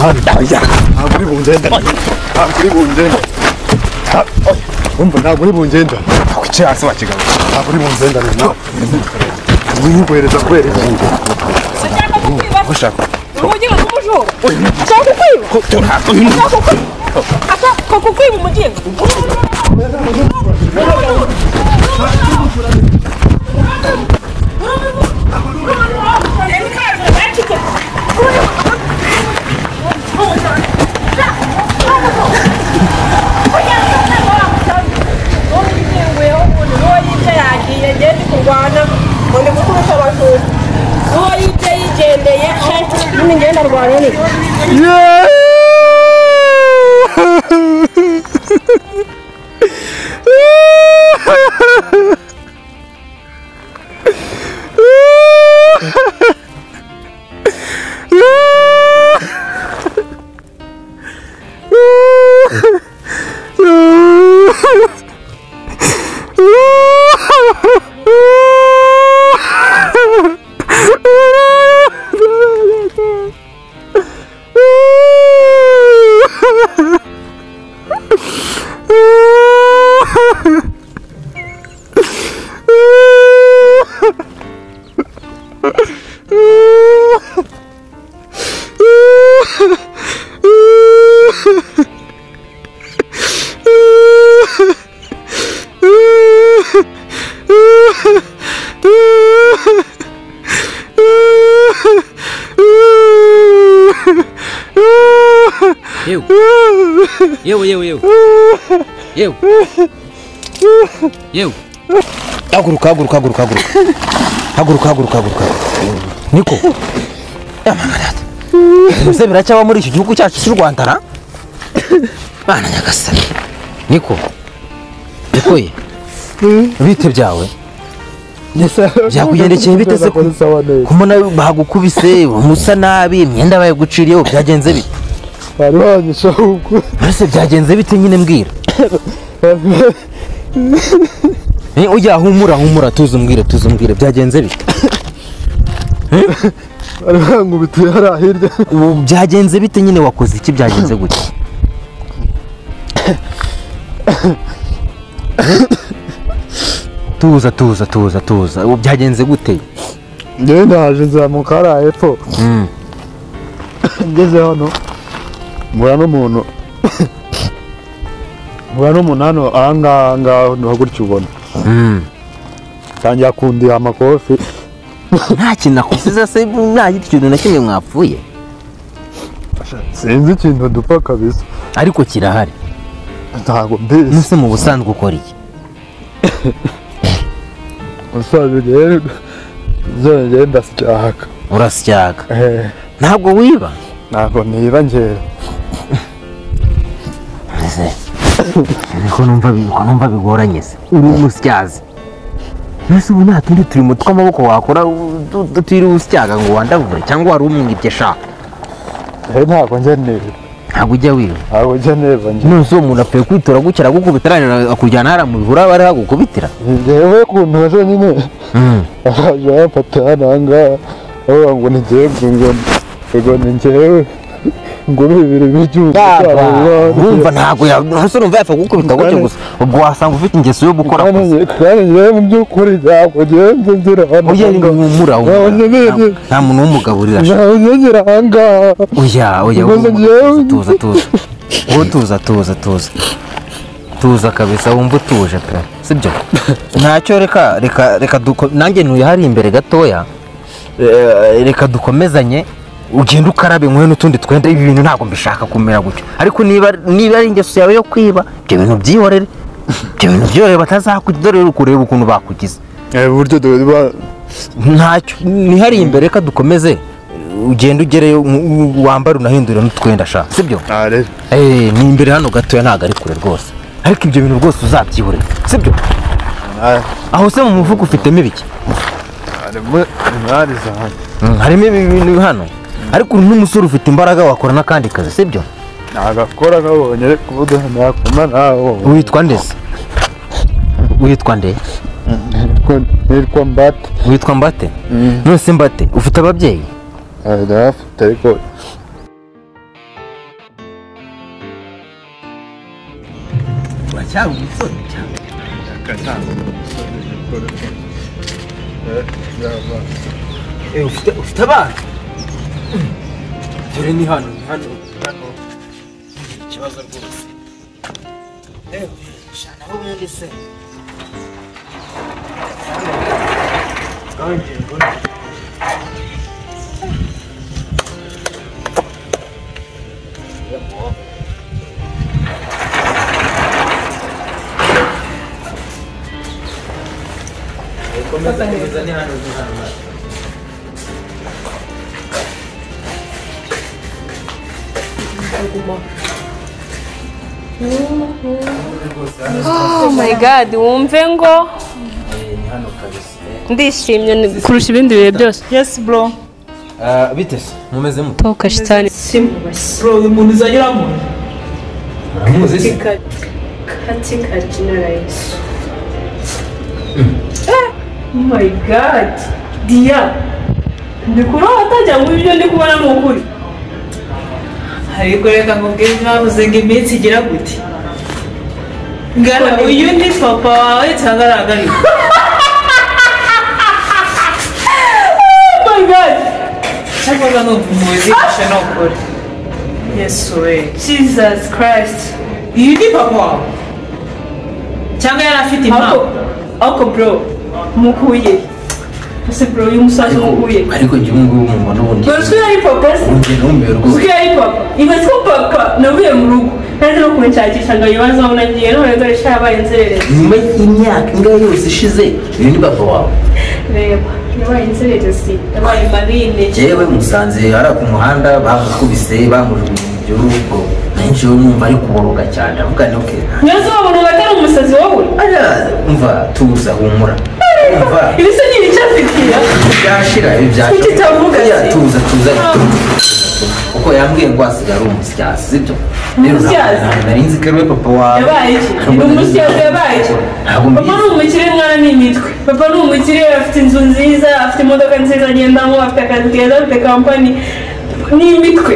ntabwo uri bungenda ntabwo uri bungenda umva ntabwo uri bungenda kwicaye hasi wa kigabo ntabwo uri bungenda nawe wiguhereza kwereka ushaka umugingo kumujoro ushaka kukwiba ushaka kukwiba umugingo Eu. Haguruka. Niko. Yamangarata. Ese biracyaba muri iki gihugu cyacu cy'u Rwanda ra? Bana nyagasani. Niko. Nikoye. Bite byawe? Byakugendekeye bite se kumona bahagukubise umusa nabi imyenda bayaguciriyeho byagenze bite? Bari banyisha ubwo. Ese byagenze bite nyine mbwira? Ujya humura tuzumbwire byagenze bite? Bari bankubite hara hirya. Byagenze bite nyine wakoze iki byagenze gute? Tuza. Byagenze gute? Njye ndaje nzamuka hara hepfo. Ngeze hano. Mura n'umuntu hano ahangaha ntihagurike ubona. Tangira kundiha amakofi. Nta kintu nakusize se nta kintu na kimwe mwapfuye? Sinzi ikintu dupfa kabisa. Ariko kirahari. Ntago mbizi. Nuse mu busanzwe ukora iki? Usaje rero ndasyaga. Urasyaga? Ntabwo wiba? Ntabwo niba njye. Niko numva bigoranye se. Uri umusyazi. Nese ubu nta tundi turimo tw'amaboko wakora tutiri usyaga ngo wandavure cyangwa wari umwibye sha. Ntabwo njye neza. Ntabwo ujya wiba? Ntabwo njye neza njye. Nuse uwo muntu apfuye kwitora gukira gukubitira akujyana hara mu bihura bari hagukubitira. Njyewe kuntu waje nyine. Aje yapata hanga. Aho ngo ngiye ngo njyewe ngo bibiri bijyuze urumva ntabwo hasi urumva yapfa gukubita gutyo gusa ubwo wasanga ufite ingeso yo gukora kandi njyewe mu by'ukuri ntabwo ngenze ngira hano nta muntu w'umugaburira ngira ahangaha tuza kabisa wumva utuje pe sibyo ntacyo reka nanjye ntuye hari imbere gatoya reka dukomezanye ugenda ukarabe nkwe n'utundi twenda ibi bintu ntabwo mbishaka kumera gutyo ariko niba ari ingeso yawe yo kwiba ibyo bintu byihorere batazakudorera ukureba ukuntu bakugize buryo ntacyo ni hari imbere reka dukomeze ugenda ugereyo wambara unahindura n'utwenda sha sibyo ni imbere hano gatoya ntabwo ari kure rwose ariko ibyo bintu rwose uzabyihorera sibyo aho se mu mufuka ufitemo ibiki harimo ibintu hano ariko n'umusore ufite imbaraga wakora n'akandi kazi sibyo nagakora nkabonye kuvuga nakoma nawo witwa ndese witwa nde witwa Mbate nose Mbate ufite ababyeyi ndafite ariko cyari umusore cyane ufite abana dore ni hano ikibazo rwose shana aho ubundi se Oh my god, wumve ngo ndishimye kurusha ibindi bihe byose. Yes bro. Bitese mumeze mute? Toka shitani. Bro uyu muntu uzanyuramo. Muramuzi se? Katika jina la Yesu. Oh my god. Dia. Ndikura atajya mu byo ndi kubona mu kuri. Ariko reka nkubwire bavuze ngo iminsi igira gute. Ngana uyu ni papa wawe cyangwa arangari. Oh my god. Cyangwa no kumuzikisha no kuri. Yesu we. Jesus Christ. Uyu ni papa wawe. Cyangwa yari afite impamvu. Ako bro. Mukuye. Ese bro uyu musaza mukuye. Ariko jye ubu ngubu mbona ubundi Bose yari papa se. ubundi numero rwose Uzi yari papa. Ibaze ko papa navuye mu rugo. Kandi no kunshakisha ngo yibaza aho nagiye none dore shabaye inzererezi. nyuma y'imyaka ingahe yose ishize uyu ni papa wawe Reba, yabaye inzererezi, yabaye marine. jewe musanze hari ku muhanda bamukubise bamujugunye mu gihugu nanjye numva ari kuboroga cyane avuga ni okay Nyazo wabona batari umusazi wowe. umva tuza humura umva Ibise ni icyafikiya. byashira byashira Kuki utavuga se? tuza uko yambwiye ngo asigara umusyazi sibyo Umusyazi? nari nzi ko ari we papa wawe Yabaye iki? Ni umusyazi yabaye iki? ntabwo Papa mbizi ni umukire mwana ni imitwe. Papa ni umukire afite inzu nziza, afite imodoka nziza agendamo, afite akazi keza, afite kampani. Ni imitwe.